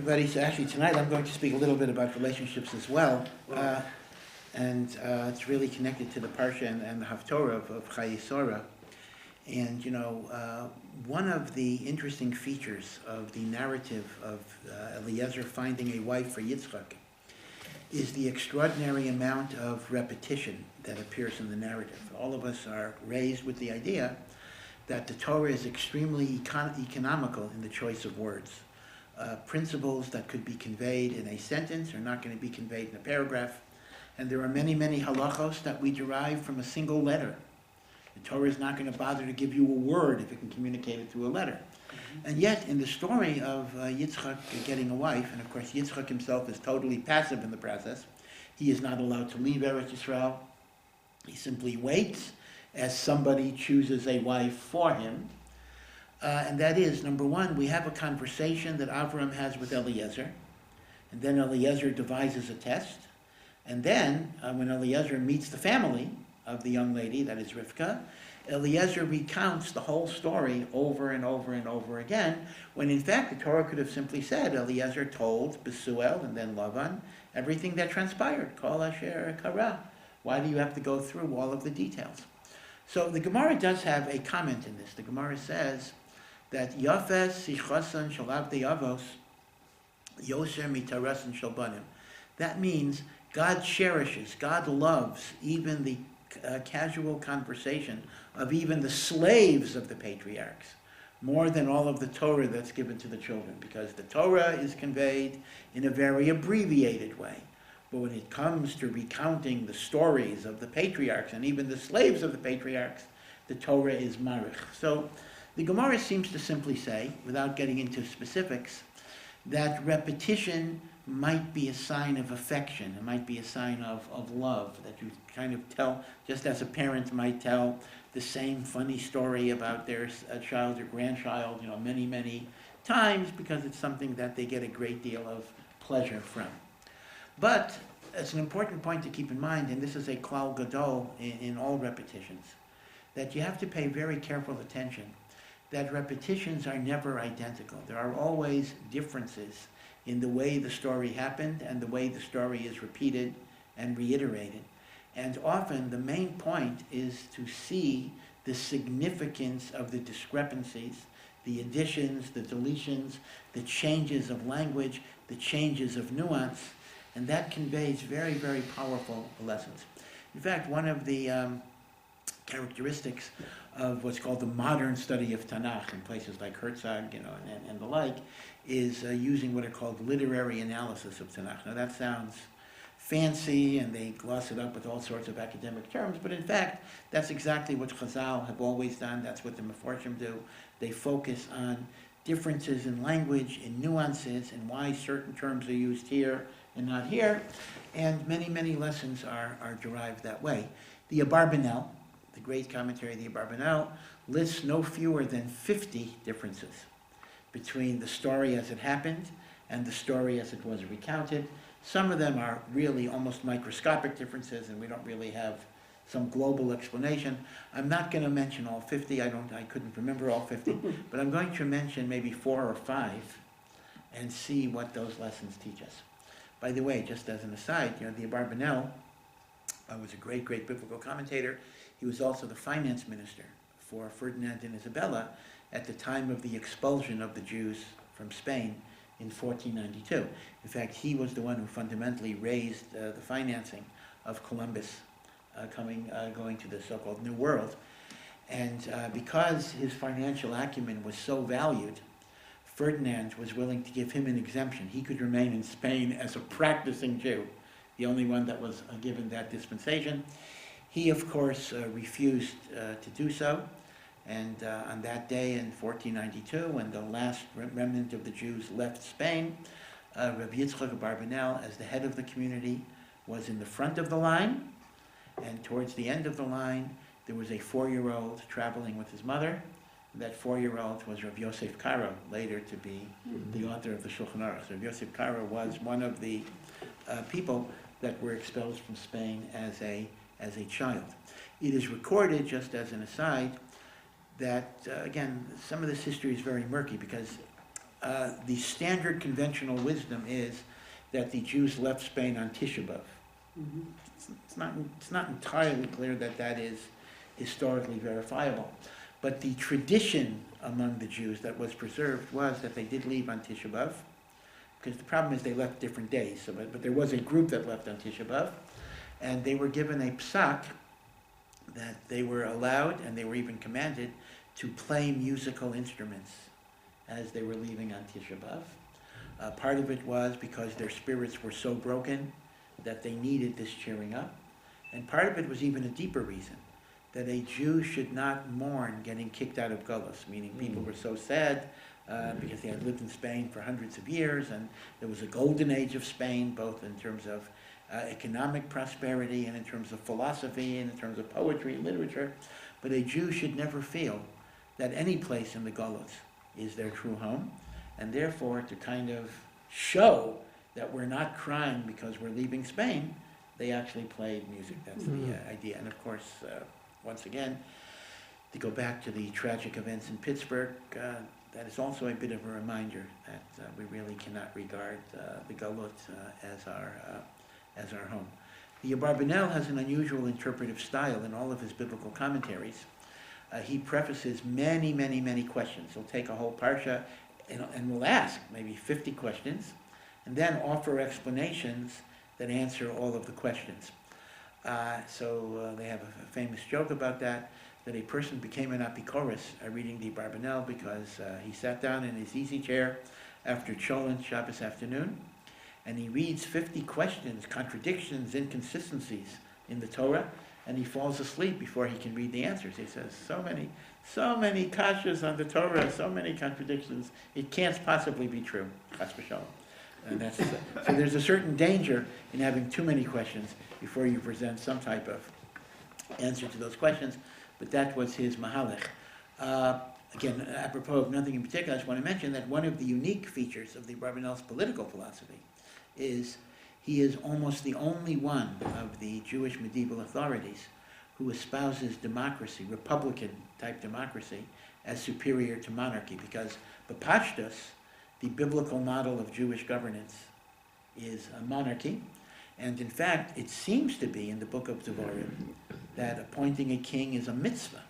everybody. So actually tonight I'm going to speak a little bit about relationships as well. And it's really connected to the Parsha and the Haftorah of Chayei. And one of the interesting features of the narrative of Eliezer finding a wife for Yitzchak is the extraordinary amount of repetition that appears in the narrative. All of us are raised with the idea that the Torah is extremely economical in the choice of words. Principles that could be conveyed in a sentence are not going to be conveyed in a paragraph. And there are many, many halachos that we derive from a single letter. The Torah is not going to bother to give you a word if it can communicate it through a letter. And yet, in the story of Yitzchak getting a wife, and of course Yitzchak himself is totally passive in the process, he is not allowed to leave Eretz Yisrael. He simply waits as somebody chooses a wife for him. And that is, number one, we have a conversation that Avram has with Eliezer, and then Eliezer devises a test. And then, when Eliezer meets the family of the young lady, that is Rivka, Eliezer recounts the whole story over and over and over again, when in fact the Torah could have simply said, Eliezer told Besuel and then Lavan everything that transpired. Kol asher kara. Why do you have to go through all of the details? So the Gemara does have a comment in this. The Gemara says that Yafes sichasan shel avdei avos yosher mitarasan shel banim. That means God cherishes, God loves even the casual conversation of even the slaves of the patriarchs more than all of the Torah that's given to the children, because the Torah is conveyed in a very abbreviated way. But when it comes to recounting the stories of the patriarchs and even the slaves of the patriarchs, the Torah is marich. So the Gemara seems to simply say, without getting into specifics, that repetition might be a sign of affection. It might be a sign of love, that you kind of tell, just as a parent might tell the same funny story about their child or grandchild, many, many times, because it's something that they get a great deal of pleasure from. But it's an important point to keep in mind, and this is a klal gadol in all repetitions, that you have to pay very careful attention, that repetitions are never identical. There are always differences in the way the story happened and the way the story is repeated and reiterated. And often the main point is to see the significance of the discrepancies, the additions, the deletions, the changes of language, the changes of nuance, and that conveys very, very powerful lessons. In fact, one of the characteristics of what's called the modern study of Tanakh in places like Herzog, and the like, is using what are called literary analysis of Tanakh. Now that sounds fancy, and they gloss it up with all sorts of academic terms, but in fact, that's exactly what Chazal have always done. That's what the Meforshim do. They focus on differences in language, in nuances, and why certain terms are used here and not here, and many, many lessons are derived that way. The Abarbanel, the great commentary of the Abarbanel, lists no fewer than 50 differences between the story as it happened and the story as it was recounted. Some of them are really almost microscopic differences, and we don't really have some global explanation. I'm not going to mention all 50. I couldn't remember all 50, but I'm going to mention maybe 4 or 5 and see what those lessons teach us. By the way, just as an aside, the Abarbanel was a great, great biblical commentator. He was also the finance minister for Ferdinand and Isabella at the time of the expulsion of the Jews from Spain in 1492. In fact, he was the one who fundamentally raised the financing of Columbus going to the so-called New World. And because his financial acumen was so valued, Ferdinand was willing to give him an exemption. He could remain in Spain as a practicing Jew, the only one that was given that dispensation. He, of course, refused to do so. And on that day in 1492, when the last remnant of the Jews left Spain, Rabbi Yitzchak Breitowitz, as the head of the community, was in the front of the line. And towards the end of the line, there was a 4-year-old traveling with his mother. That 4-year-old was Rav Yosef Karo, later to be the author of the Shulchan Aruch. So Rav Yosef Karo was one of the people that were expelled from Spain as a child. It is recorded, just as an aside, that, again, some of this history is very murky, because the standard conventional wisdom is that the Jews left Spain on Tisha B'Av. Mhm. It's not entirely clear that that is historically verifiable. But the tradition among the Jews that was preserved was that they did leave on Tisha B'Av, because the problem is they left different days. So, but there was a group that left on Tisha B'Av, and they were given a psak that they were allowed, and they were even commanded, to play musical instruments as they were leaving on Tisha B'Av. Part of it was because their spirits were so broken that they needed this cheering up. And part of it was even a deeper reason, that a Jew should not mourn getting kicked out of Gullus, meaning people were so sad because they had lived in Spain for hundreds of years, and there was a golden age of Spain, both in terms of economic prosperity and in terms of philosophy and in terms of poetry and literature. But a Jew should never feel that any place in the Gullus is their true home, and therefore to kind of show that we're not crying because we're leaving Spain, they actually played music. That's the idea. And of course, once again, to go back to the tragic events in Pittsburgh, that is also a bit of a reminder that we really cannot regard the Galut as our home. The Abarbanel has an unusual interpretive style in all of his biblical commentaries. He prefaces many, many, many questions. He'll take a whole parsha and will ask maybe 50 questions, and then offer explanations that answer all of the questions. So they have a famous joke about that a person became an apikoros reading the Abarbanel because he sat down in his easy chair after Cholent Shabbos afternoon, and he reads 50 questions, contradictions, inconsistencies in the Torah, and he falls asleep before he can read the answers. He says, so many kashas on the Torah, so many contradictions, it can't possibly be true. Chas v'shalom. And so there's a certain danger in having too many questions before you present some type of answer to those questions, but that was his mahalech. Again, apropos of nothing in particular, I just want to mention that one of the unique features of the Abarbanel's political philosophy is he is almost the only one of the Jewish medieval authorities who espouses democracy, Republican-type democracy, as superior to monarchy, because b'pashtus, the biblical model of Jewish governance is a monarchy, and in fact, it seems to be in the book of Devarim that appointing a king is a mitzvah.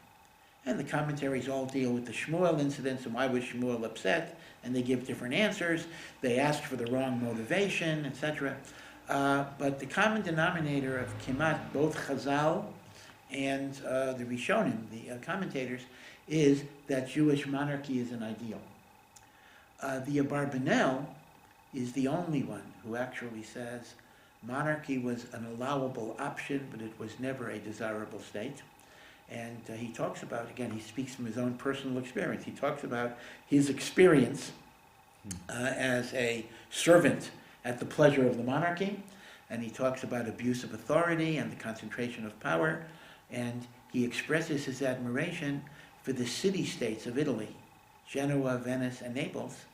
And the commentaries all deal with the Shmuel incidents and why was Shmuel upset, and they give different answers. They asked for the wrong motivation, etc. But the common denominator of Kemat, both Chazal and the Rishonim, the commentators, is that Jewish monarchy is an ideal. The Abarbanel is the only one who actually says monarchy was an allowable option, but it was never a desirable state. And he talks about, again, he speaks from his own personal experience. He talks about his experience as a servant at the pleasure of the monarchy, and he talks about abuse of authority and the concentration of power, and he expresses his admiration for the city-states of Italy, Genoa, Venice, and Naples,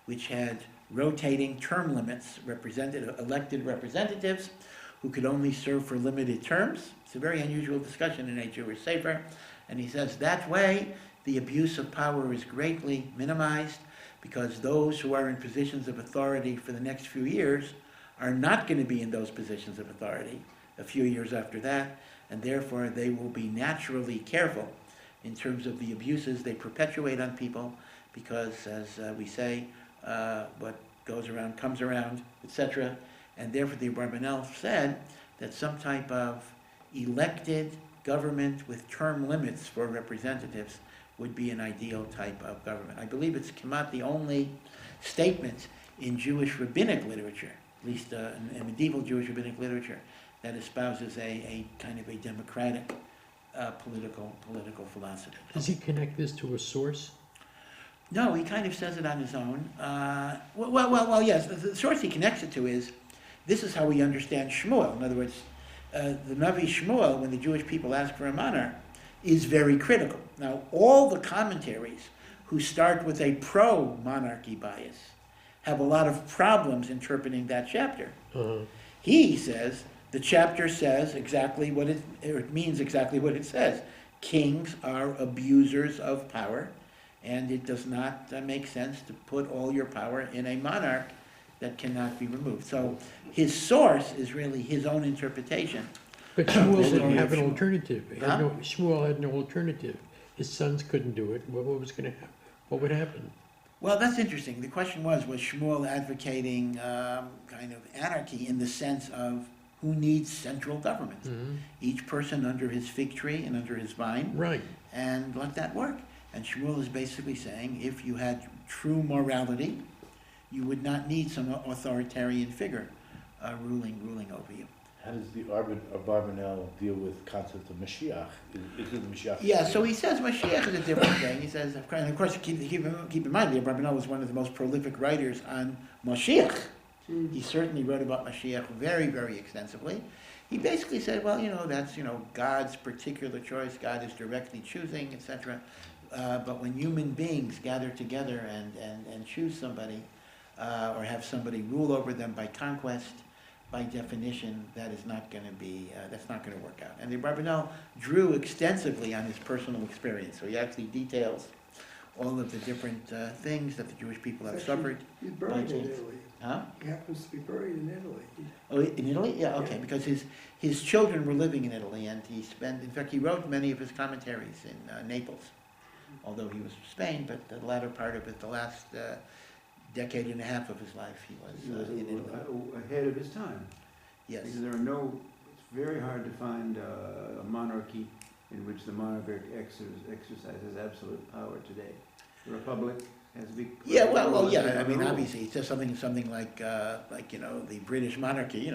which had rotating term limits, elected representatives who could only serve for limited terms. It's a very unusual discussion in a Jewish sefer, and he says that way the abuse of power is greatly minimized because those who are in positions of authority for the next few years are not going to be in those positions of authority a few years after that, and therefore they will be naturally careful in terms of the abuses they perpetuate on people, because as we say, what goes around comes around, etc. And therefore the Abarbanel said that some type of elected government with term limits for representatives would be an ideal type of government. I believe it's Kemat the only statement in Jewish rabbinic literature, at least in medieval Jewish rabbinic literature, that espouses a kind of a democratic political philosophy. Does he connect this to a source? No, he kind of says it on his own. Well, yes. The source he connects it to is, this is how we understand Shmuel. In other words, the Navi Shmuel, when the Jewish people ask for a monarch, is very critical. Now, all the commentaries who start with a pro-monarchy bias have a lot of problems interpreting that chapter. He says, the chapter says exactly what it means exactly what it says. Kings are abusers of power, And it does not make sense to put all your power in a monarch that cannot be removed. So his source is really his own interpretation. But the Shmuel didn't story have of an Shmuel. alternative. Huh? Shmuel had no alternative. His sons couldn't do it. What was going to happen? What would happen? Well, that's interesting. The question was Shmuel advocating kind of anarchy in the sense of who needs central government? Mhm. Each person under his fig tree and under his vine, Right. and let that work. And Shmuel is basically saying if you had true morality, you would not need some authoritarian figure ruling over you. How does the Abarbanel deal with concept of Mashiach? Is it Mashiach? Yeah, so he says Mashiach is a different thing. He says, and of course, keep in mind, the Abarbanel was one of the most prolific writers on Mashiach. He certainly wrote about Mashiach very, very extensively. He basically said, well, that's, God's particular choice. God is directly choosing, etc. But when human beings gather together and choose somebody, or have somebody rule over them by conquest, by definition, that is not going to be, that's not going to work out. And the Abarbanel drew extensively on his personal experience. So he actually details all of the different things that the Jewish people have suffered. He's buried in change. Italy. Huh? He happens to be buried in Italy. Oh, in Italy? Yeah, okay, Yeah. because his children were living in Italy, and in fact, he wrote many of his commentaries in Naples, although he was from Spain, but the latter part of it, the last decade and a half of his life, he was in Italy. Ahead of his time. Yes. Because it's very hard to find a monarchy in which the monarch exercises absolute power today. The republic has big. Yeah, well, yeah. I mean, obviously, it's just something like the British monarchy.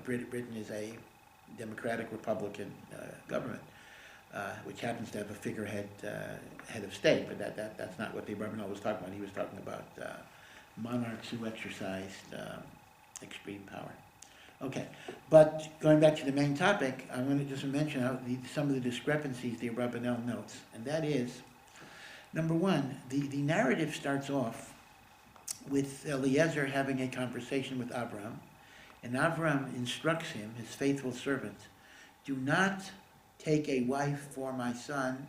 Britain is a democratic republican government, which happens to have a figurehead head of state. But that's not what the Abarbanel was talking about. He was talking about monarchs who exercised extreme power. Okay, but going back to the main topic, I want to just mention some of the discrepancies the Abarbanel notes, and that is. Number one, the narrative starts off with Eliezer having a conversation with Avram, and Avram instructs him, his faithful servant, do not take a wife for my son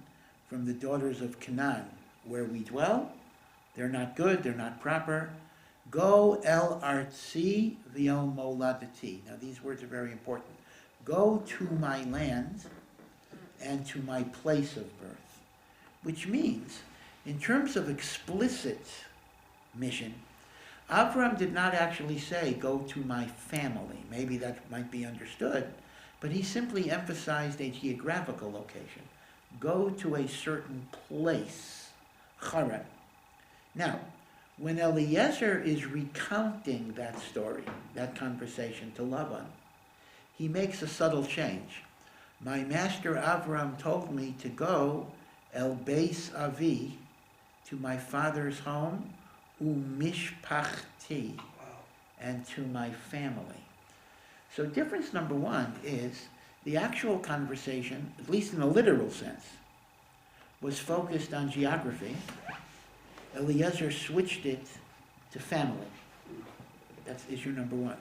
from the daughters of Canaan, where we dwell. They're not good, they're not proper. Go el artsi v'el moladati. Now these words are very important. Go to my land and to my place of birth, which means, in terms of explicit mission, Avram did not actually say, go to my family. Maybe that might be understood, but he simply emphasized a geographical location. Go to a certain place, Haran. Now, when Eliezer is recounting that story, that conversation to Laban, he makes a subtle change. My master Avram told me to go El Beis Avi, to my father's home, umishpachti, and to my family. So difference number one is the actual conversation, at least in a literal sense, was focused on geography. Eliezer switched it to family. That's issue number one.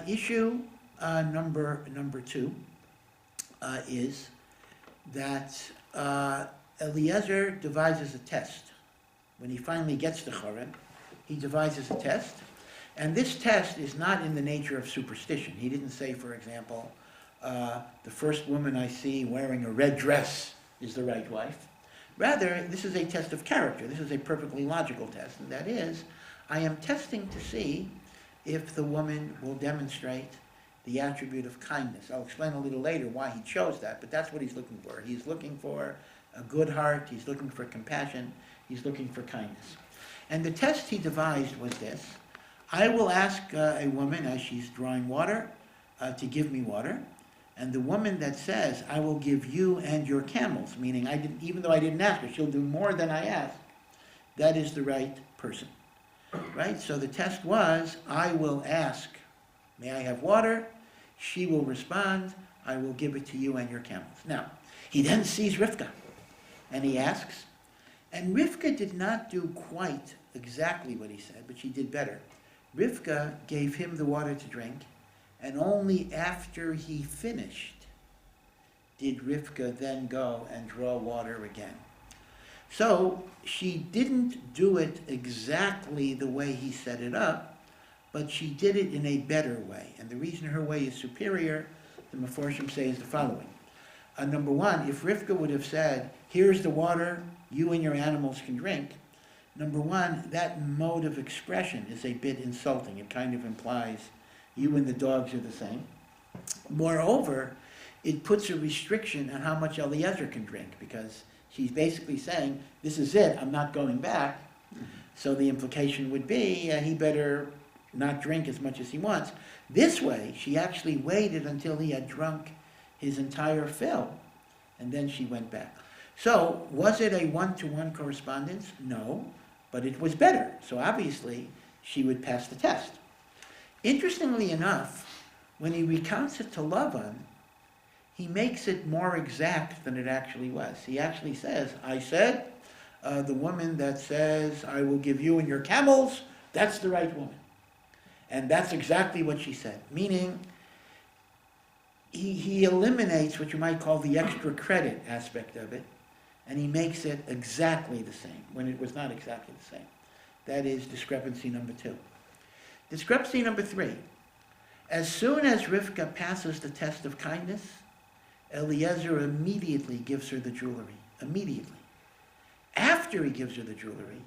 Issue number two is that Eliezer devises a test. When he finally gets to Haran, he devises a test. And this test is not in the nature of superstition. He didn't say, for example, the first woman I see wearing a red dress is the right wife. Rather, this is a test of character. This is a perfectly logical test. And that is, I am testing to see if the woman will demonstrate the attribute of kindness. I'll explain a little later why he chose that, but that's what he's looking for. He's looking for a good heart, he's looking for compassion, he's looking for kindness. And the test he devised was this. I will ask a woman as she's drawing water to give me water, and the woman that says, I will give you and your camels, meaning even though I didn't ask her, she'll do more than I asked, that is the right person. Right? So the test was, I will ask, may I have water? She will respond, I will give it to you and your camels. Now, he then sees Rivka. And he asks, and Rivka did not do quite exactly what he said, but she did better. Rivka gave him the water to drink, and only after he finished did Rivka then go and draw water again. So she didn't do it exactly the way he set it up, but she did it in a better way. And the reason her way is superior, the Meforshim say, is the following. Number one, if Rivka would have said, here's the water, you and your animals can drink, number one, that mode of expression is a bit insulting. It kind of implies you and the dogs are the same. Moreover, it puts a restriction on how much Eliezer can drink, because she's basically saying, this is it, I'm not going back. So the implication would be, he better not drink as much as he wants. This way, she actually waited until he had drunk his entire fill, and then she went back. So, was it a one-to-one correspondence? No, but it was better. So obviously, she would pass the test. Interestingly enough, when he recounts it to Lavan, he makes it more exact than it actually was. He actually says, I said, the woman that says, I will give you and your camels, that's the right woman. And that's exactly what she said. Meaning, he eliminates what you might call the extra credit aspect of it, and he makes it exactly the same, when it was not exactly the same. That is discrepancy number 2. Discrepancy number 3. As soon as Rivka passes the test of kindness, Eliezer immediately gives her the jewelry. Immediately. After he gives her the jewelry,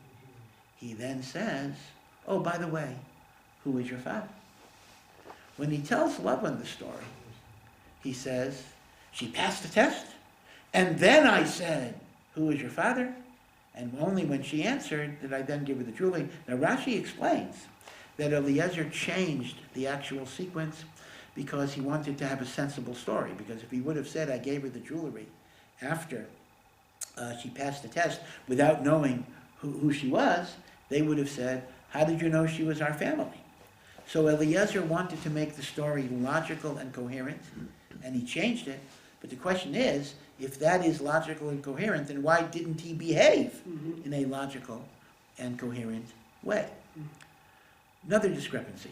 he then says, oh, by the way, who is your father? When he tells Lavan the story, he says, she passed the test, and then I said, who is your father? And only when she answered did I then give her the jewelry. Now Rashi explains that Eliezer changed the actual sequence because he wanted to have a sensible story. Because if he would have said, I gave her the jewelry after she passed the test without knowing who she was, they would have said, how did you know she was our family? So Eliezer wanted to make the story logical and coherent, and he changed it. But the question is, if that is logical and coherent, then why didn't he behave in a logical and coherent way? Another discrepancy.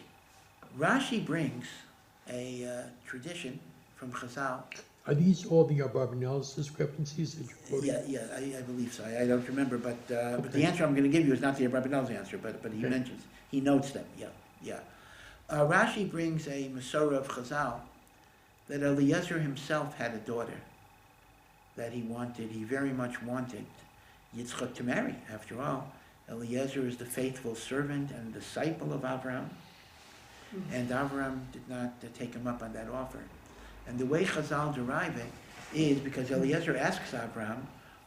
Rashi brings a tradition from Chazal. Are these all the Abarbanel's discrepancies that you quoted? I believe so. I don't remember, but the answer I'm going to give you is not the Abarbanel's answer, but he mentions, he notes them. Rashi brings a Masorah of Chazal that Eliezer himself had a daughter that he very much wanted Yitzchak to marry. After all, Eliezer is the faithful servant and disciple of Avraham, and Avraham did not take him up on that offer. And the way Chazal derive it is because Eliezer asks Avraham,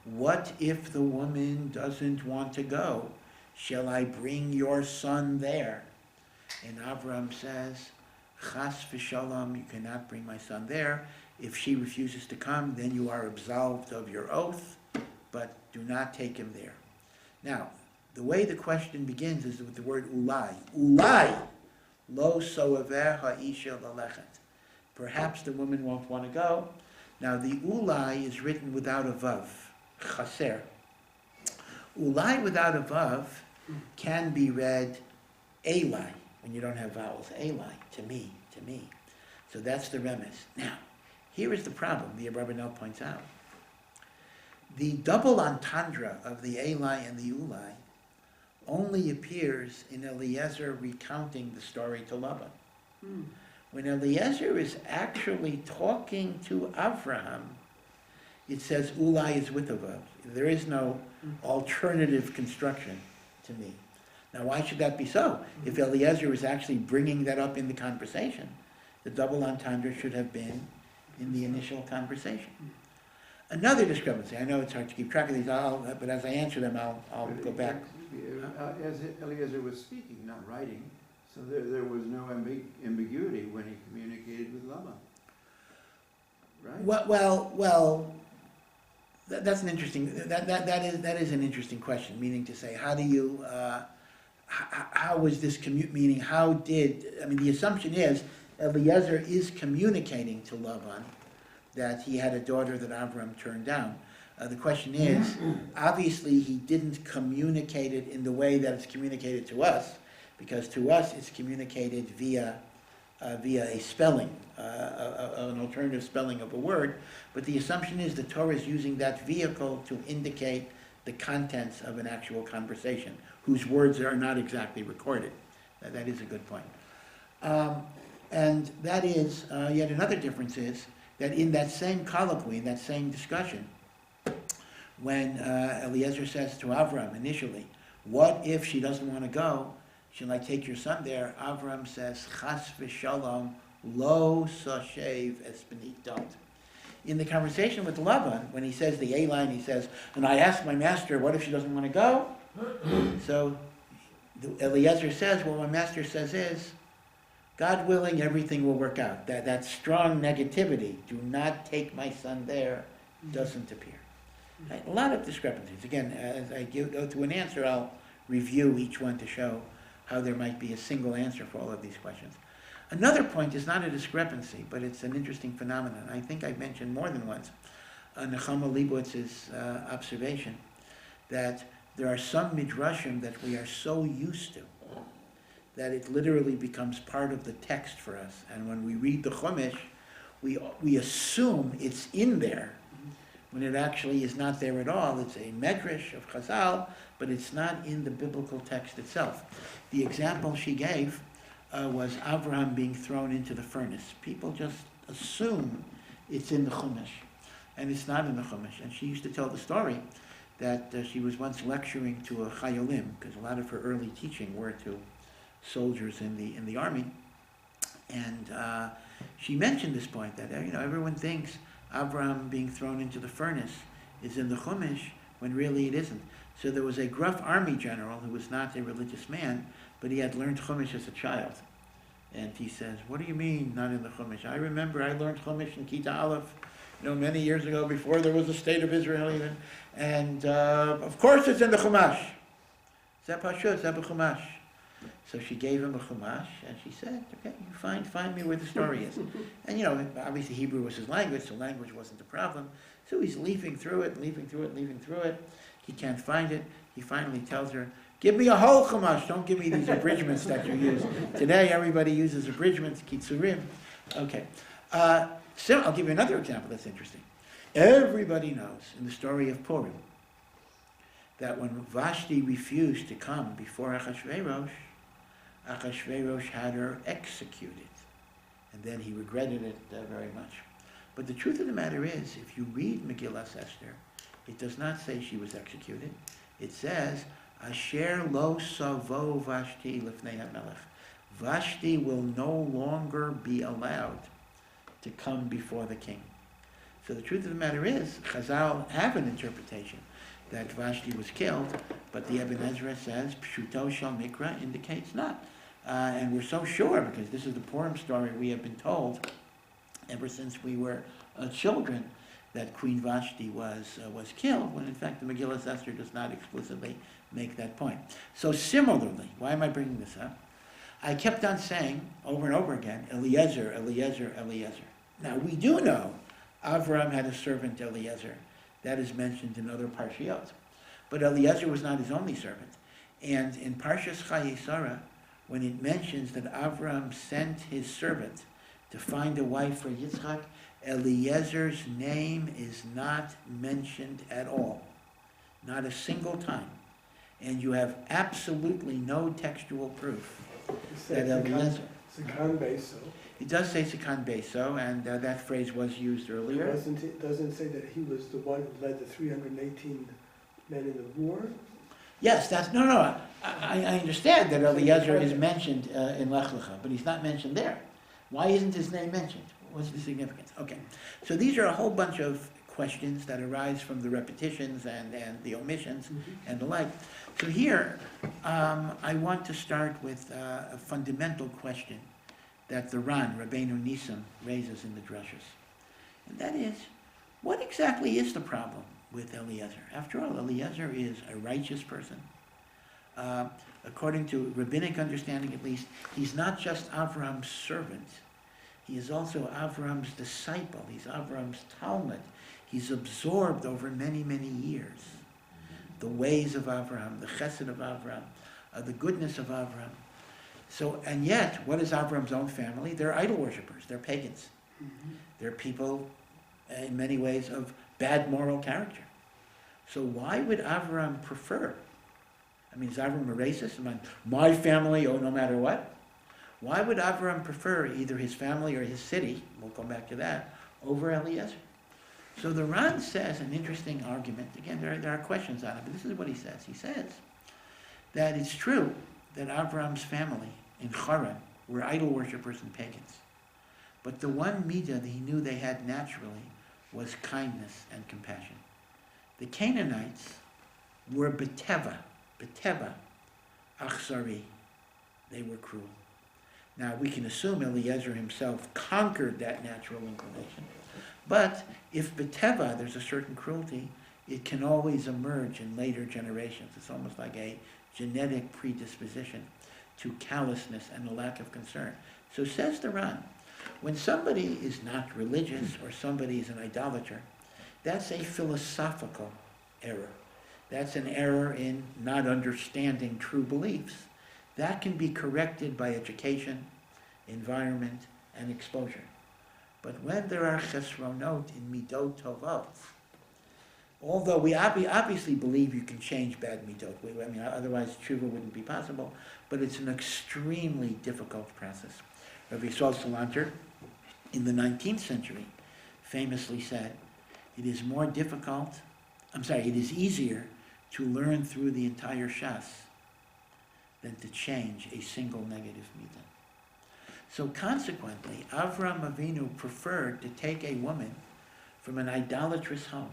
what if the woman doesn't want to go? Shall I bring your son there? And Avraham says, Chas v'shalom, you cannot bring my son there. If she refuses to come, then you are absolved of your oath, but do not take him there. Now, the way the question begins is with the word ulai. Ulai, lo soaver ha'isha lalechet. Perhaps the woman won't want to go. Now, the ulai is written without a vav, chaser. Ulai without a vav can be read elai, when you don't have vowels. Elai, to me. So that's the remez. Now, here is the problem, the Abarbanel points out. The double entendre of the elai and the ulai only appears in Eliezer recounting the story to Laban. When Eliezer is actually talking to Avraham, it says ulai is with a vav. There is no alternative construction to me. Now, why should that be so? If Eliezer is actually bringing that up in the conversation, the double entendre should have been in the initial conversation. Another discrepancy. I know it's hard to keep track of these, but as I answer them, I'll go back. As Eliezer was speaking, not writing, so there was no ambiguity when he communicated with Laban, right? Well, that's an interesting. That is an interesting question. Meaning to say, how do you? How was this meaning? How did? I mean, the assumption is Eliezer is communicating to Laban that he had a daughter that Avram turned down. The question is, obviously he didn't communicate it in the way that it's communicated to us, because to us it's communicated via a spelling, an alternative spelling of a word. But the assumption is the Torah is using that vehicle to indicate the contents of an actual conversation, whose words are not exactly recorded. That is a good point. And that is, yet another difference is that in that same colloquy, in that same discussion, when Eliezer says to Avram initially, what if she doesn't want to go? Shall I take your son there? Avram says, Chas v'shalom, lo sashev es b'ni, don't. In the conversation with Laban, when he says the A line, he says, and I asked my master, what if she doesn't want to go? So Eliezer says, what my master says is, God willing, everything will work out. That strong negativity, do not take my son there, doesn't appear. Right? A lot of discrepancies. Again, as I go to an answer, I'll review each one to show how there might be a single answer for all of these questions. Another point is not a discrepancy, but it's an interesting phenomenon. I think I've mentioned more than once Nechama Leibowitz's observation that there are some midrashim that we are so used to that it literally becomes part of the text for us. And when we read the Chumash, we assume it's in there when it actually is not there at all. It's a medrash of Chazal, but it's not in the biblical text itself. The example she gave was Abraham being thrown into the furnace. People just assume it's in the Chumash, and it's not in the Chumash. And she used to tell the story that she was once lecturing to a chayolim, because a lot of her early teaching were to soldiers in the army, and she mentioned this point that everyone thinks Abraham being thrown into the furnace is in the Chumash when really it isn't. So there was a gruff army general who was not a religious man, but he had learned Chumash as a child. And he says, what do you mean, not in the Chumash? I remember I learned Chumash in Kita Aleph, many years ago, before there was a state of Israel even. And of course it's in the Chumash. Zeh Pashut, Zeh B'Chumash. So she gave him a Chumash, and she said, okay, you find me where the story is. And obviously Hebrew was his language, so language wasn't the problem. So he's leafing through it. He can't find it. He finally tells her, give me a whole Chumash, don't give me these abridgments that you use. Today everybody uses abridgments, kitzurim. Okay. So I'll give you another example that's interesting. Everybody knows in the story of Purim that when Vashti refused to come before Achashverosh had her executed. And then he regretted it very much. But the truth of the matter is, if you read Megillas Esther, it does not say she was executed. It says, Asher lo savo Vashti lifnei HaMelech. Vashti will no longer be allowed to come before the king. So the truth of the matter is, Chazal have an interpretation that Vashti was killed, but the Ibn Ezra says, Pshuto shel Mikra indicates not. And we're so sure, because this is the Purim story we have been told ever since we were children, that Queen Vashti was killed, when in fact the Megillas Esther does not explicitly make that point. So similarly, why am I bringing this up? I kept on saying over and over again, Eliezer, Eliezer, Eliezer. Now we do know Avram had a servant Eliezer. That is mentioned in other parshiot. But Eliezer was not his only servant. And in Parshas Chayei Sarah, when it mentions that Avram sent his servant to find a wife for Yitzchak, Eliezer's name is not mentioned at all. Not a single time. And you have absolutely no textual proof that Eliezer... Sikan Beso. It does say Sikan Beso, and that phrase was used earlier. It doesn't say that he was the one who led the 318 men in the war? Yes, I understand that Eliezer is mentioned in Lech Lecha, but he's not mentioned there. Why isn't his name mentioned? What's the significance? Okay, so these are a whole bunch of questions that arise from the repetitions and the omissions and the like. So here, I want to start with a fundamental question that the Ran, Rabbeinu Nissim, raises in the Drushes. And that is, what exactly is the problem with Eliezer? After all, Eliezer is a righteous person. According to rabbinic understanding at least, he's not just Avram's servant. He is also Avram's disciple. He's Avram's Talmud. He's absorbed over many, many years the ways of Avram, the Chesed of Avram, the goodness of Avram. So, and yet, what is Avram's own family? They're idol worshippers. They're pagans. They're people, in many ways, of bad moral character. So why would Avram prefer? I mean, is Avram a racist? I mean, my family, oh, no matter what? Why would Avram prefer either his family or his city, we'll come back to that, over Eliezer? So the Ran says an interesting argument. Again, there are questions on it, but this is what he says. He says that it's true that Avram's family in Haran were idol worshippers and pagans. But the one midah that he knew they had naturally was kindness and compassion. The Canaanites were beteva achsari. They were cruel. Now, we can assume Eliezer himself conquered that natural inclination. But if beteva, there's a certain cruelty, it can always emerge in later generations. It's almost like a genetic predisposition to callousness and a lack of concern. So says the Ran, when somebody is not religious or somebody is an idolater, that's a philosophical error. That's an error in not understanding true beliefs. That can be corrected by education, environment, and exposure. But when there are chesronot in midot tovot, although we obviously believe you can change bad midot, I mean, otherwise tshuva wouldn't be possible, but it's an extremely difficult process. Rabbi Yisrael Salanter, in the 19th century, famously said, it is easier to learn through the entire Shas than to change a single negative midah. So consequently, Avram Avinu preferred to take a woman from an idolatrous home,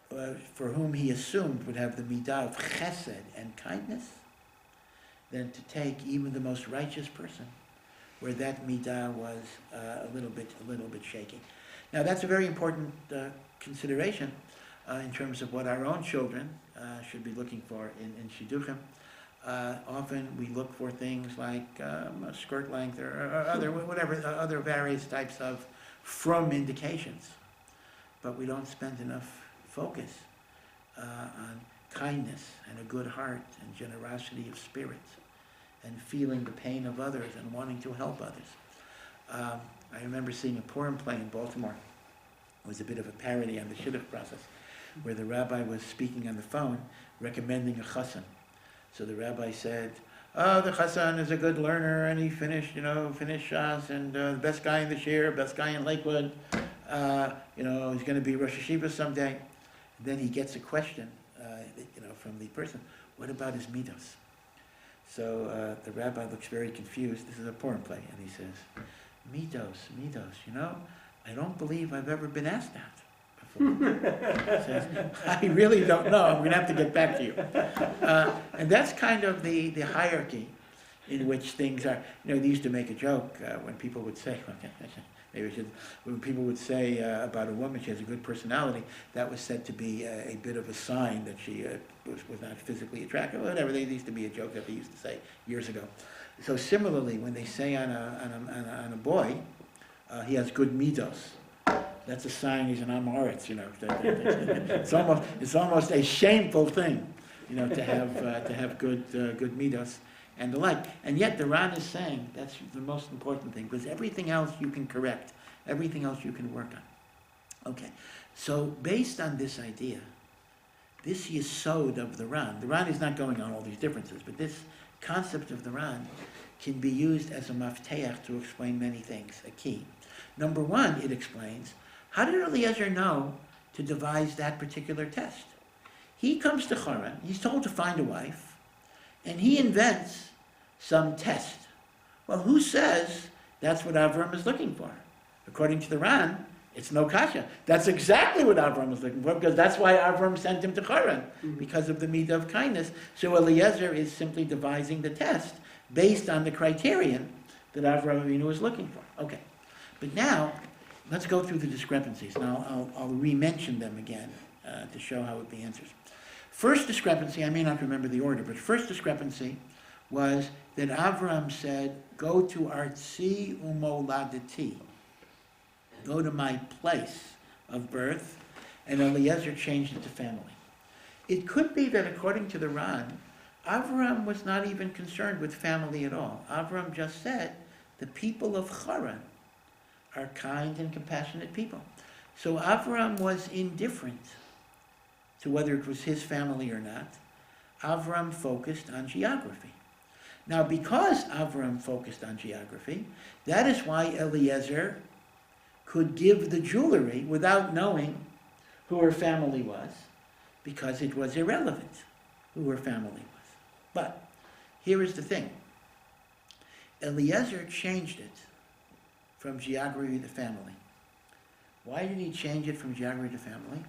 for whom he assumed would have the midah of chesed and kindness, than to take even the most righteous person, where that midah was a little bit shaky. Now that's a very important consideration in terms of what our own children should be looking for in shidduchim. Often we look for things like skirt length or other various types of from indications, but we don't spend enough focus on kindness and a good heart and generosity of spirit and feeling the pain of others and wanting to help others. I remember seeing a Purim play in Baltimore. It was a bit of a parody on the shidduch process, where the rabbi was speaking on the phone recommending a chassan. So the rabbi said, oh, the chassan is a good learner, and he finished Shas, and the best guy in the shir, best guy in Lakewood, he's going to be Rosh Hashiva someday. And then he gets a question, from the person, what about his midos? So the rabbi looks very confused. This is a Purim play, and he says, midos, I don't believe I've ever been asked that before. He says, I really don't know. I'm going to have to get back to you. And that's kind of the hierarchy in which things are. They used to make a joke when people would say, when people would say about a woman, she has a good personality, that was said to be a bit of a sign that she was not physically attractive, or whatever. They used to be a joke that they used to say years ago. So similarly, when they say on a boy, he has good midos, that's a sign he's an amoritz. It's almost a shameful thing, to have good midos and the like. And yet the Ran is saying that's the most important thing, because everything else you can correct, everything else you can work on. Okay, so based on this idea, this yesod of the Ran is not going on all these differences, but this concept of the Ran can be used as a mafteach to explain many things, a key. Number one, it explains, how did Eliezer know to devise that particular test? He comes to Haran, he's told to find a wife, and he invents some test. Well, who says that's what Avram is looking for? According to the Ran, it's no kasha. That's exactly what Avram is looking for, because that's why Avram sent him to Haran, because of the midah of kindness. So Eliezer is simply devising the test based on the criterion that Avram Avinu is looking for. Okay, but now let's go through the discrepancies, and I'll re-mention them again to show how it answers. First discrepancy, I may not remember the order, but first discrepancy was that Avram said, go to Artzi Umoladati, go to my place of birth, and Eliezer changed it to family. It could be that according to the Ran, Avram was not even concerned with family at all. Avram just said, the people of Haran are kind and compassionate people. So Avram was indifferent to whether it was his family or not, Avram focused on geography. Now, because Avram focused on geography, that is why Eliezer could give the jewelry without knowing who her family was, because it was irrelevant who her family was. But here is the thing. Eliezer changed it from geography to family. Why did he change it from geography to family?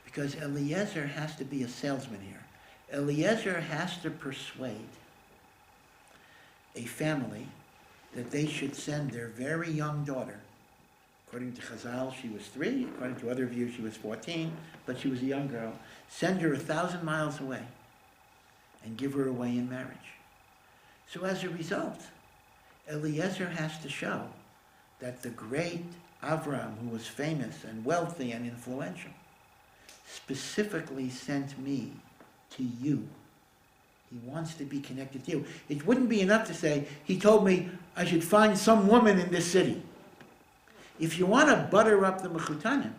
Because Eliezer has to be a salesman here. Eliezer has to persuade a family that they should send their very young daughter. According to Chazal, she was 3. According to other views, she was 14. But she was a young girl. Send her 1,000 miles away and give her away in marriage. So as a result, Eliezer has to show that the great Avram, who was famous and wealthy and influential, specifically sent me to you. He wants to be connected to you. It wouldn't be enough to say, he told me I should find some woman in this city. If you want to butter up the Mechutanim,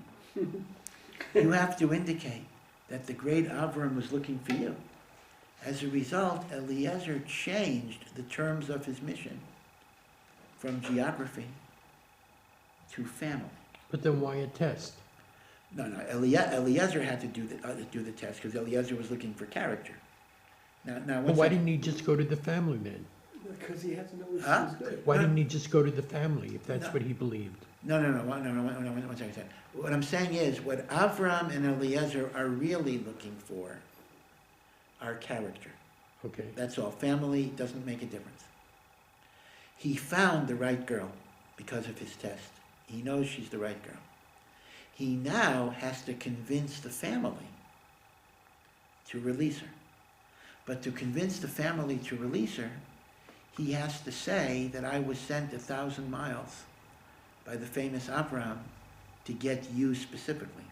you have to indicate that the great Avram was looking for you. As a result, Eliezer changed the terms of his mission from geography to family. But then why a test? No, Eliezer had to do the test because Eliezer was looking for character. Now, But why didn't he just go to the family then? Because he had to know if Huh? she was good. Why didn't he just go to the family if that's No. what he believed? No, one second. What I'm saying is, what Avram and Eliezer are really looking for are character. Okay. That's all. Family doesn't make a difference. He found the right girl because of his test. He knows she's the right girl. He now has to convince the family to release her. But to convince the family to release her, he has to say that I was sent 1,000 miles by the famous Abraham to get you specifically.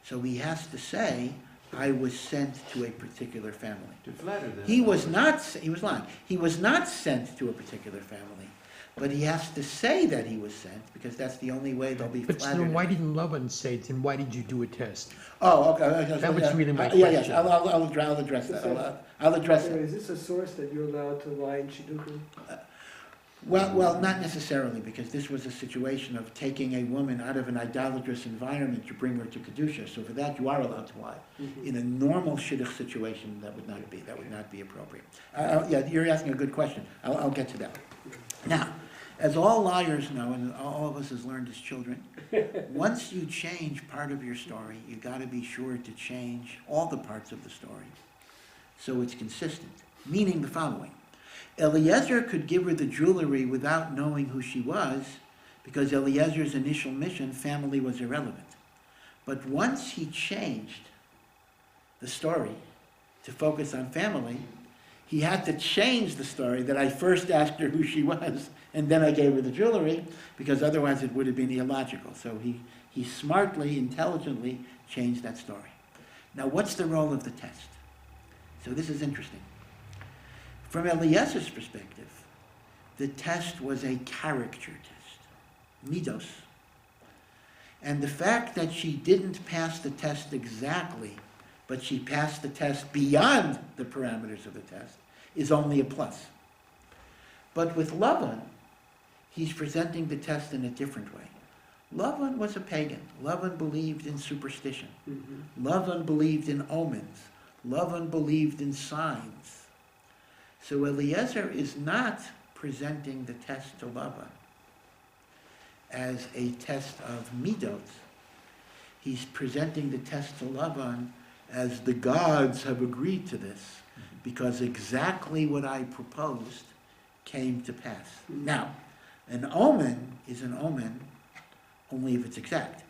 So he has to say, I was sent to a particular family. To flatter them. He was lying. He was not sent to a particular family. But he has to say that he was sent, because that's the only way they'll be But flattered. then why didn't Lavan say it, and why did you do a test? Oh, okay. That was really my Yes, question. I'll address that. I'll address So it. is this a source that you're allowed to lie in Shidduchim? Well, not necessarily, because this was a situation of taking a woman out of an idolatrous environment to bring her to Kedusha. So for that, you are allowed to lie. In a normal shidduch situation, that would not be appropriate. Yeah, you're asking a good question. I'll get to that. Now, as all liars know, and all of us has learned as children, once you change part of your story, you got to be sure to change all the parts of the story so it's consistent. Meaning the following. Eliezer could give her the jewelry without knowing who she was, because Eliezer's initial mission, family, was irrelevant. But once he changed the story to focus on family, he had to change the story that I first asked her who she was, and then I gave her the jewelry, because otherwise it would have been illogical. So he smartly, intelligently changed that story. Now, what's the role of the test? So this is interesting. From Eliezer's perspective, the test was a character test, midos. And the fact that she didn't pass the test exactly, but she passed the test beyond the parameters of the test, is only a plus. But with Lavan, he's presenting the test in a different way. Lavan was a pagan. Lavan believed in superstition. Lavan believed in omens. Lavan believed in signs. So Eliezer is not presenting the test to Lavan as a test of midot. He's presenting the test to Lavan as the gods have agreed to this, because exactly what I proposed came to pass. Now, an omen is an omen only if it's exact.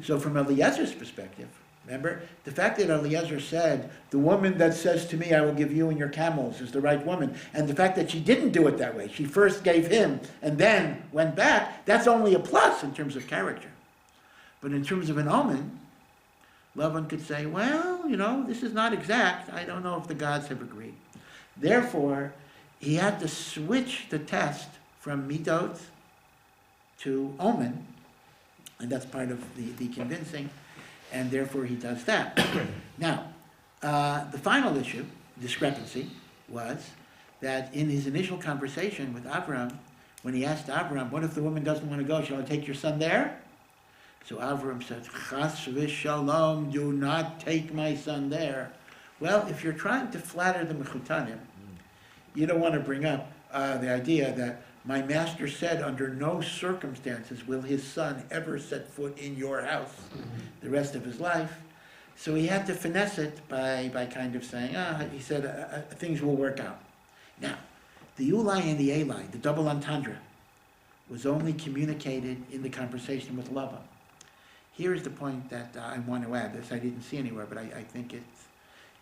So from Eliezer's perspective, remember, the fact that Eliezer said, the woman that says to me, I will give you and your camels, is the right woman, and the fact that she didn't do it that way, she first gave him and then went back, that's only a plus in terms of character. But in terms of an omen, Lavan could say, well, this is not exact. I don't know if the gods have agreed. Therefore, he had to switch the test from midot to omen, and that's part of the convincing. and therefore he does that. Now, the final issue, discrepancy, was that in his initial conversation with Avram, when he asked Avram, what if the woman doesn't want to go, shall I take your son there? So Avram said, Chas v'shalom, do not take my son there. Well, if you're trying to flatter the Mechutanim, you don't want to bring up the idea that my master said under no circumstances will his son ever set foot in your house the rest of his life. So he had to finesse it by kind of saying, he said, things will work out. Now, the Ulai and the Eli, the double entendre, was only communicated in the conversation with Lavan. Here is the point that I want to add. This I didn't see anywhere, but I think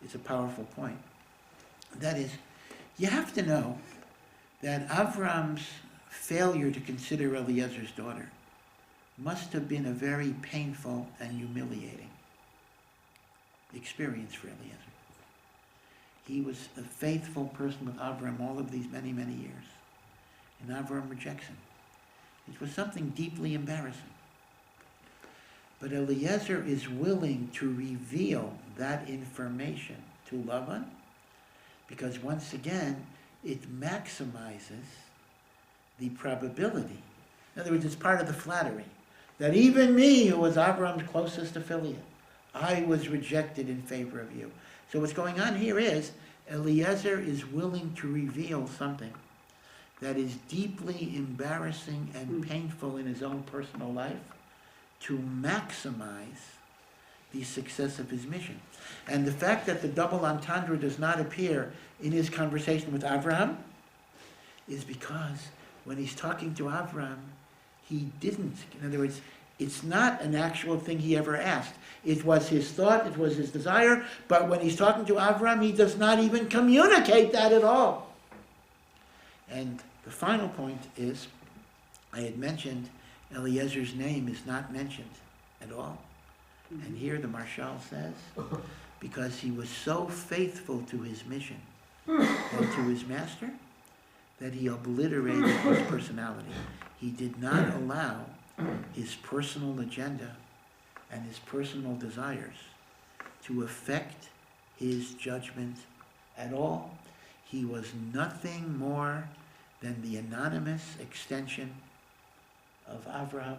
it's a powerful point. That is, you have to know that Avram's failure to consider Eliezer's daughter must have been a very painful and humiliating experience for Eliezer. He was a faithful person with Avram all of these many, many years. And Avram rejects him. It was something deeply embarrassing. But Eliezer is willing to reveal that information to Lavan because once again, it maximizes the probability. In other words, it's part of the flattery. That even me, who was Avram's closest affiliate, I was rejected in favor of you. So what's going on here is, Eliezer is willing to reveal something that is deeply embarrassing and painful in his own personal life to maximize the success of his mission. And the fact that the double entendre does not appear in his conversation with Avraham is because when he's talking to Avraham, he didn't. In other words, it's not an actual thing he ever asked. It was his thought, it was his desire, but when he's talking to Avraham, he does not even communicate that at all. And the final point is, I had mentioned Eliezer's name is not mentioned at all. And here the Marshal says, because he was so faithful to his mission and to his master, that he obliterated his personality. He did not allow his personal agenda and his personal desires to affect his judgment at all. He was nothing more than the anonymous extension of Avraham,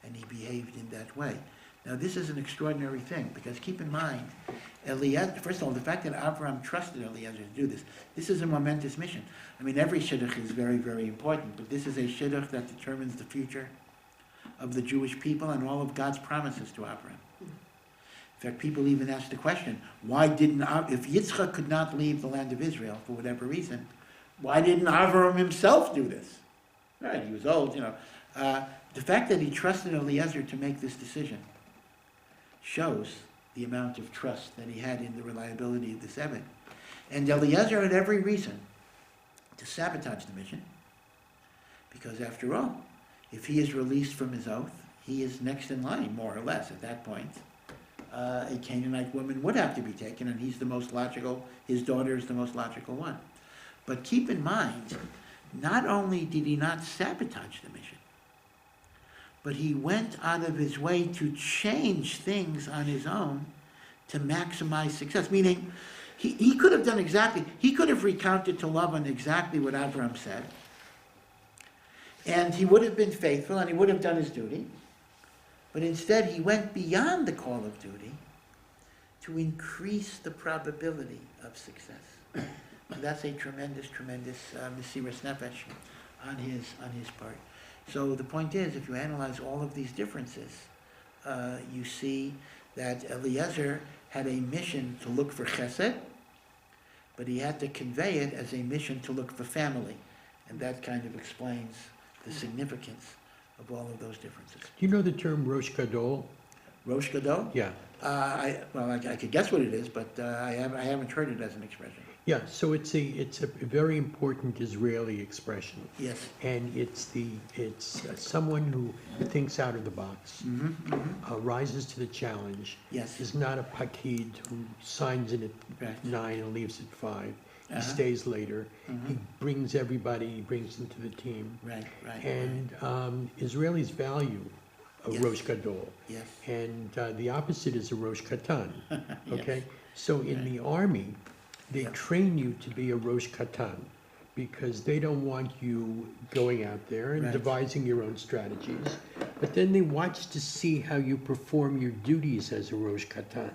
and he behaved in that way. Now this is an extraordinary thing, because keep in mind, Eliezer, first of all, the fact that Avraham trusted Eliezer to do this is a momentous mission. I mean, every shidduch is very, very important, but this is a shidduch that determines the future of the Jewish people and all of God's promises to Avraham. In fact, people even ask the question, why didn't, if Yitzchak could not leave the land of Israel for whatever reason, why didn't Avraham himself do this? Right, he was old, the fact that he trusted Eliezer to make this decision shows the amount of trust that he had in the reliability of this Eved. And Eliezer had every reason to sabotage the mission, because after all, if he is released from his oath, he is next in line, more or less, at that point. A Canaanite woman would have to be taken, and he's the most logical, his daughter is the most logical one. But keep in mind, not only did he not sabotage the mission, but he went out of his way to change things on his own to maximize success. Meaning, he could have done exactly, he could have recounted to Lavan exactly what Avraham said, and he would have been faithful and he would have done his duty, but instead he went beyond the call of duty to increase the probability of success. And that's a tremendous, tremendous mesiras nefesh on his part. So the point is, if you analyze all of these differences, you see that Eliezer had a mission to look for Chesed, but he had to convey it as a mission to look for family. And that kind of explains the significance of all of those differences. Do you know the term Rosh Gadol? Rosh Gadol? Yeah. I could guess what it is, but I haven't heard it as an expression. Yeah, so it's a very important Israeli expression. Yes. And it's someone who thinks out of the box, rises to the challenge. Yes. Is not a pakid who signs in at 9 and leaves at 5. He stays later. He brings everybody, he brings them to the team. Right. And Israelis value a Yes. Rosh Gadol. Yes. And the opposite is a Rosh Katan, Yes. okay? So in the army, they Yep. train you to be a Rosh Katan because they don't want you going out there and Right. devising your own strategies. But then they watch to see how you perform your duties as a Rosh Katan.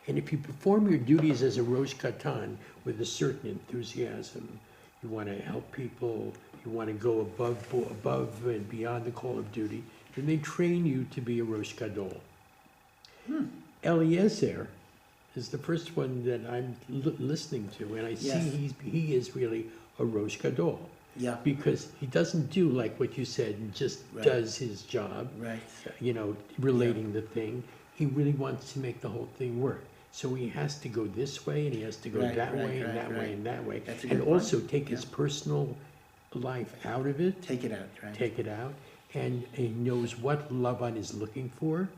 And if you perform your duties as a Rosh Katan with a certain enthusiasm, you want to help people, you want to go above and beyond the call of duty, then they train you to be a Rosh Gadol. Eliezer is the first one that I'm listening to, and I see Yes. he is really a Rosh Gadol. Yeah, Because he doesn't do like what you said and just Right. does his job, right. relating the thing. He really wants to make the whole thing work. So he has to go this way, and he has to go Right, that right, way, and right, that way, right. and that way. That's a And good point. also take his Yeah. personal life out of it, Take it out, right? take it out, and he knows what Lavan is looking for,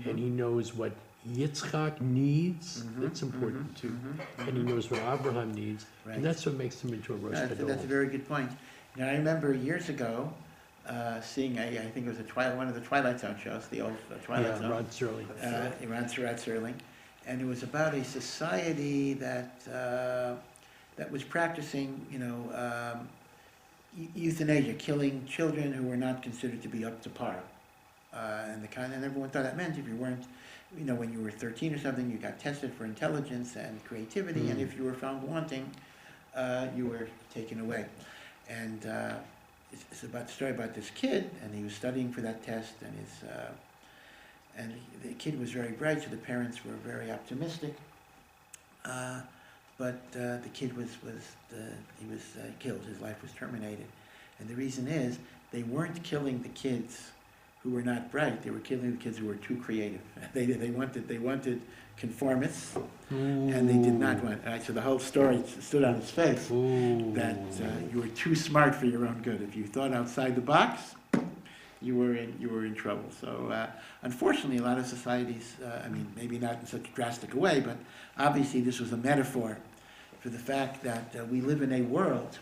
and he knows what Yitzchak needs. That's important too. And he knows what Abraham needs, Right. and that's what makes him into a Rosh That's Gadol. a very good point. Now, I remember years ago, seeing, I think it was one of the Twilight Zone shows, the old Twilight Yeah, Zone. Rod Serling. Rod Serling, and it was about a society that was practicing, euthanasia, killing children who were not considered to be up to par. And everyone thought that meant if you weren't, when you were 13 or something, you got tested for intelligence and creativity, and if you were found wanting, you were taken away. And it's about the story about this kid, and he was studying for that test, and the kid was very bright, so the parents were very optimistic. But the kid was killed. His life was terminated, and the reason is they weren't killing the kids who were not bright. They were killing the kids who were too creative. They wanted conformists, and they did not want. Right? So the whole story stood on its face. Ooh. That you were too smart for your own good. If you thought outside the box, you were in trouble. So unfortunately, a lot of societies, maybe not in such a drastic a way, but obviously this was a metaphor for the fact that we live in a world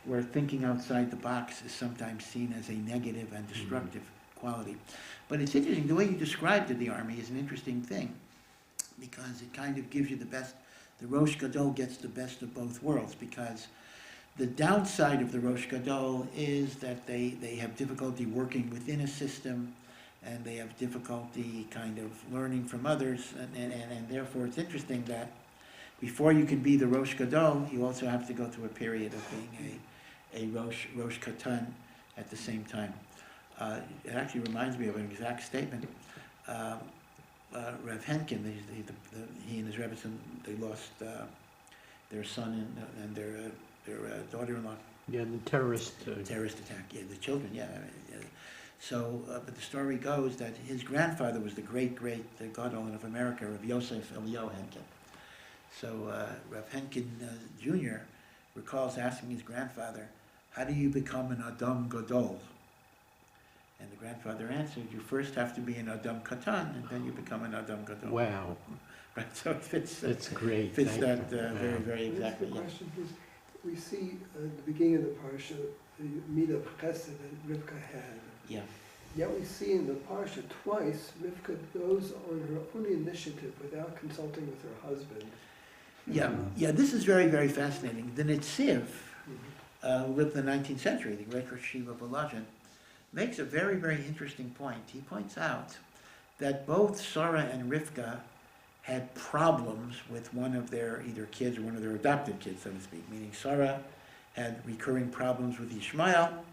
where thinking outside the box is sometimes seen as a negative and destructive quality. But it's interesting, the way you described the army is an interesting thing, because it kind of gives you the Rosh Gadol gets the best of both worlds, because the downside of the Rosh Gadol is that they have difficulty working within a system, and they have difficulty kind of learning from others, and therefore it's interesting that before you can be the Rosh Gadol, you also have to go through a period of being a Rosh Katan at the same time. It actually reminds me of an exact statement. Rav Henkin, he and his Rebbetzin, they lost their son and their daughter-in-law. Yeah, the terrorist. Terrorist attack, yeah, the children, yeah. So, but the story goes that his grandfather was the great Gadol of America, Rav Yosef Eliezer Henkin. So Rav Henkin Jr. recalls asking his grandfather, "How do you become an Adam Gadol?" And the grandfather answered, "You first have to be an Adam Katan, and then you become an Adam Gadol." Wow, Right, so it fits. that's great. Fits Thank that you. very, Wow. very exactly. The Yeah. question is, we see at the beginning of the parsha, the meat of Chesed that Rivka had. Yeah. Yet we see in the parsha twice, Rivka goes on her own initiative without consulting with her husband. Yeah. This is very, very fascinating. The Netziv, who lived in the 19th century, the great Rosh Yeshiva of Volozhin, makes a very, very interesting point. He points out that both Sarah and Rivka had problems with one of their either kids or one of their adopted kids, so to speak. Meaning Sarah had recurring problems with Ishmael,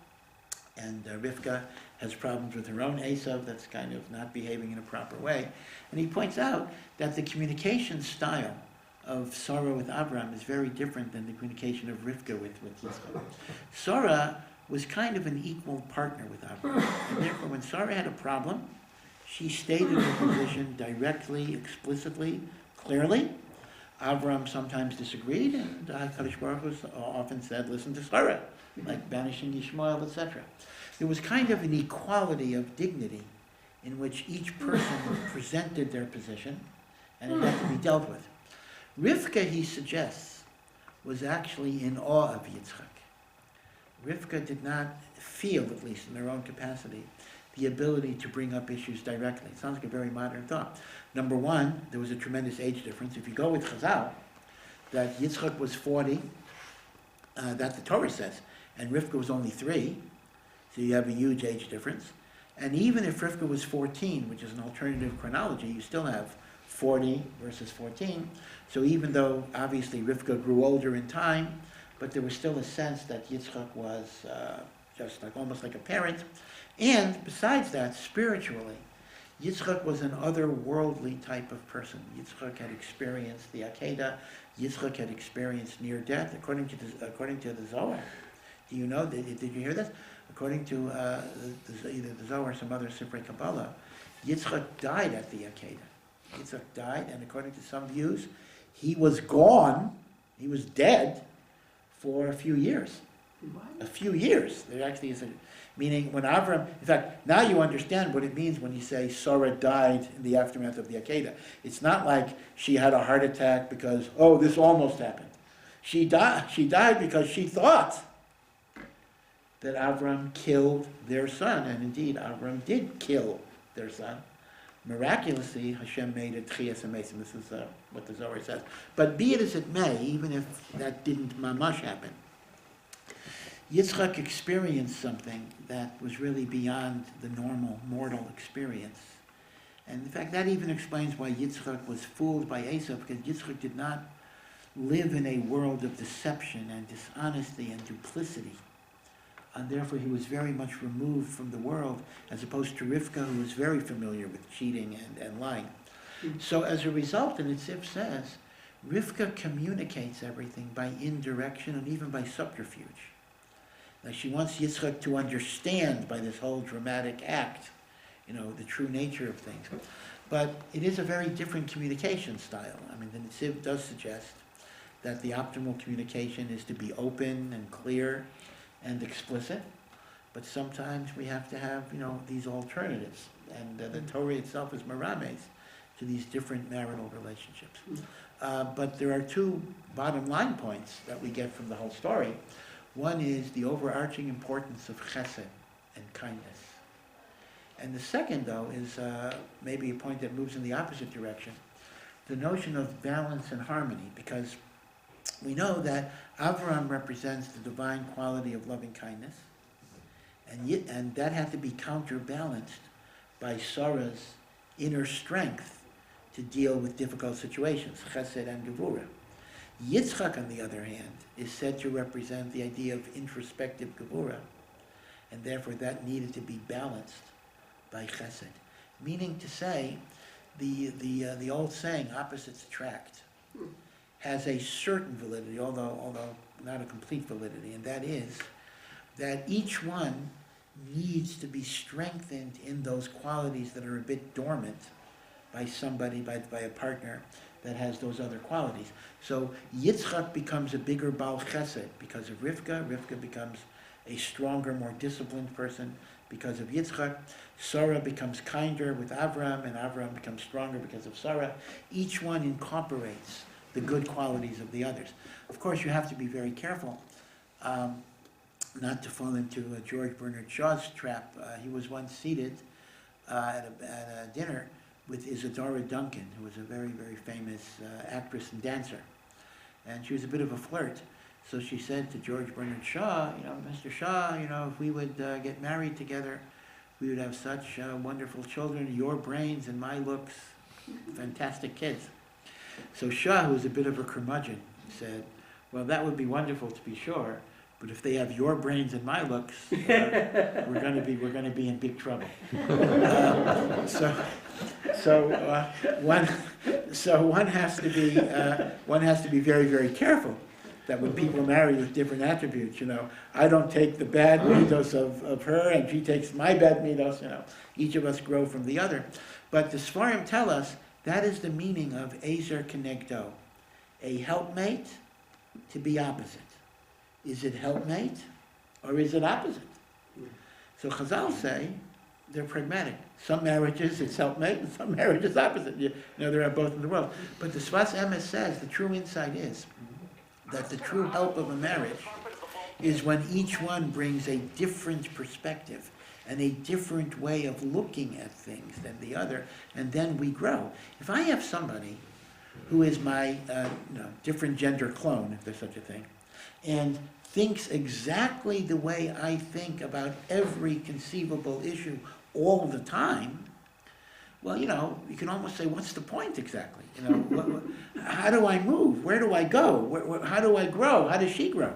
and Rivka has problems with her own Esav that's kind of not behaving in a proper way. And he points out that the communication style of Sarah with Abraham is very different than the communication of Rivka with Yitzchak. Sarah was kind of an equal partner with Abraham, and therefore when Sarah had a problem, she stated her position directly, explicitly, clearly. Abraham sometimes disagreed, and HaKadosh Baruch Hu often said, "Listen to Sarah," like banishing Ishmael, etc. There was kind of an equality of dignity in which each person presented their position, and it had to be dealt with. Rivka, he suggests, was actually in awe of Yitzchak. Rivka did not feel, at least in her own capacity, the ability to bring up issues directly. It sounds like a very modern thought. Number one, there was a tremendous age difference. If you go with Chazal, that Yitzchak was 40, that the Torah says, and Rivka was only 3, so you have a huge age difference. And even if Rivka was 14, which is an alternative chronology, you still have 40 versus 14. So even though obviously Rivka grew older in time, but there was still a sense that Yitzchak was just like almost like a parent. And besides that, spiritually, Yitzchak was an otherworldly type of person. Yitzchak had experienced the Akedah. Yitzchak had experienced near death, according to the Zohar. Do you know? Did you hear this? According to either the Zohar or some other Sifrei Kabbalah, Yitzchak died at the Akedah. Yitzchak died, and according to some views, he was gone, he was dead for a few years. What? A few years. There actually is a, meaning when Avram, in fact, now you understand what it means when you say Sarah died in the aftermath of the Akedah. It's not like she had a heart attack because, oh, this almost happened. She died because she thought that Avram killed their son, and indeed Avram did kill their son. Miraculously, Hashem made a Tchias HaMesim. This is what the Zohar says. But be it as it may, even if that didn't mamash happen, Yitzchak experienced something that was really beyond the normal mortal experience. And in fact, that even explains why Yitzchak was fooled by Esau, because Yitzchak did not live in a world of deception and dishonesty and duplicity. And therefore he was very much removed from the world, as opposed to Rivka, who was very familiar with cheating and lying. So as a result, and Tzif says, Rivka communicates everything by indirection and even by subterfuge. Like she wants Yitzchak to understand by this whole dramatic act, the true nature of things. But it is a very different communication style. I mean, the Tzif does suggest that the optimal communication is to be open and clear and explicit, but sometimes we have to have, these alternatives. And the Torah itself is merames to these different marital relationships. But there are two bottom line points that we get from the whole story. One is the overarching importance of chesed and kindness. And the second, though, is maybe a point that moves in the opposite direction, the notion of balance and harmony, because we know that Avraham represents the divine quality of loving kindness, and that had to be counterbalanced by Sarah's inner strength to deal with difficult situations, chesed and gevurah. Yitzchak, on the other hand, is said to represent the idea of introspective gevurah, and therefore that needed to be balanced by chesed. Meaning to say, the old saying, opposites attract, has a certain validity, although not a complete validity, and that is that each one needs to be strengthened in those qualities that are a bit dormant by somebody, by a partner that has those other qualities. So Yitzchak becomes a bigger Baal Chesed because of Rivka. Rivka becomes a stronger, more disciplined person because of Yitzchak. Sarah becomes kinder with Avram, and Avram becomes stronger because of Sarah. Each one incorporates the good qualities of the others. Of course, you have to be very careful not to fall into George Bernard Shaw's trap. He was once seated at a dinner with Isadora Duncan, who was a very, very famous actress and dancer. And she was a bit of a flirt. So she said to George Bernard Shaw, Mr. Shaw, if we would get married together, we would have such wonderful children, your brains and my looks, fantastic kids. So Shaw, who was a bit of a curmudgeon, said, well, that would be wonderful to be sure, but if they have your brains and my looks, we're going to be in big trouble. One has to be very, very careful that when people marry with different attributes, I don't take the bad midos of her, and she takes my bad midos. Each of us grow from the other. But the Sfarim tell us that is the meaning of Ezer Kenegdo, a helpmate to be opposite. Is it helpmate or is it opposite? So Chazal say they're pragmatic. Some marriages it's helpmate and some marriages opposite. There are both in the world. But the Sfas Emes says the true insight is that the true help of a marriage is when each one brings a different perspective, and a different way of looking at things than the other, and then we grow. If I have somebody who is my different gender clone, if there's such a thing, and thinks exactly the way I think about every conceivable issue all the time, well, you can almost say, what's the point exactly? How do I move? Where do I go? How do I grow? How does she grow?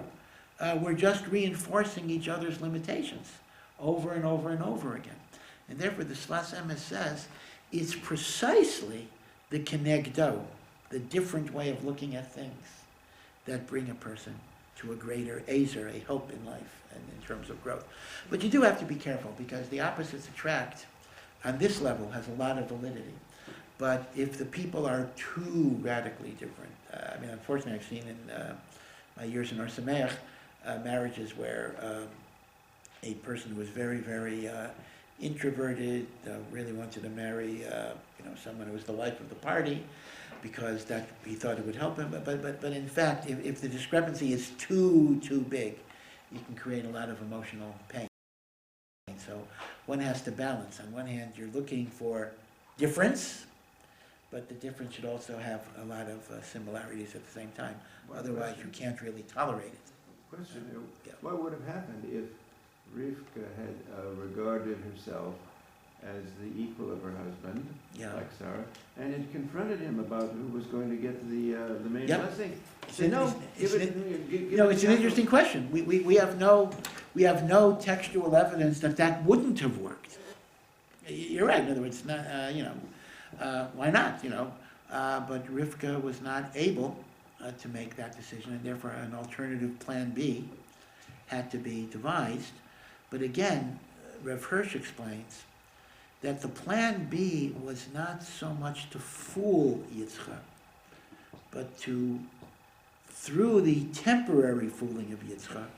We're just reinforcing each other's limitations over and over and over again. And therefore, the Sfas Emes says it's precisely the kenegdo, the different way of looking at things, that bring a person to a greater ezer, a hope in life and in terms of growth. But you do have to be careful, because the opposites attract on this level has a lot of validity. But if the people are too radically different, unfortunately I've seen in my years in Or Sameach, marriages where a person who was very, very introverted, really wanted to marry someone who was the life of the party, because that he thought it would help him. But in fact, if the discrepancy is too big, you can create a lot of emotional pain. So one has to balance. On one hand, you're looking for difference, but the difference should also have a lot of similarities at the same time. Otherwise, you can't really tolerate it. Question, Yeah. what would have happened if Rivka had regarded herself as the equal of her husband, Yeah. like Sarah, and had confronted him about who was going to get the main Yep. blessing? It's Say, an- no, it's- give it's it. an- Give It's an interesting question. We have no textual evidence that wouldn't have worked. You're right. In other words, not, why not? But Rivka was not able to make that decision, and therefore an alternative plan B had to be devised. But again, Rev Hirsch explains that the plan B was not so much to fool Yitzchak, but to, through the temporary fooling of Yitzchak,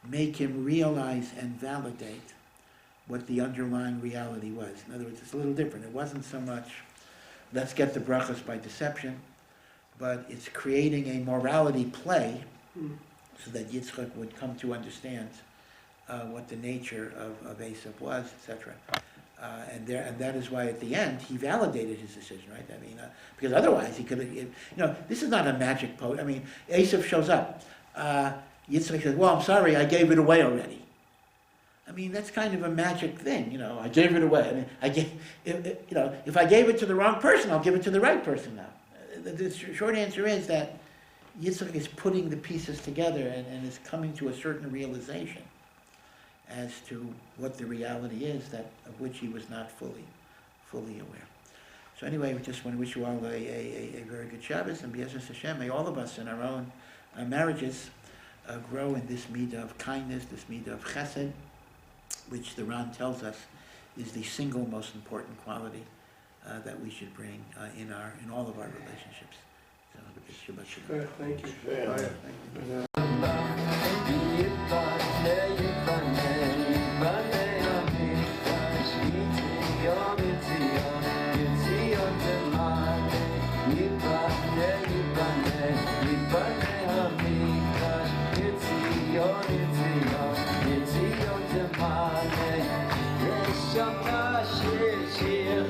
make him realize and validate what the underlying reality was. In other words, it's a little different. It wasn't so much, let's get the brachas by deception, but it's creating a morality play so that Yitzchak would come to understand what the nature of Esav was, etc. And that is why at the end he validated his decision, right? Because otherwise he could have, this is not a magic potion. Esav shows up. Yitzchak says, well, I'm sorry, I gave it away already. That's kind of a magic thing, I gave it away. If I gave it to the wrong person, I'll give it to the right person now. The short answer is that Yitzchak is putting the pieces together and is coming to a certain realization as to what the reality is of which he was not fully aware. So anyway, we just want to wish you all a very good Shabbos, and B'ezras Hashem, may all of us in our own marriages grow in this midah of kindness, this midah of Chesed, which the Ran tells us is the single most important quality that we should bring in all of our relationships. So, Shabbat Shalom. Thank you. Shama shir shir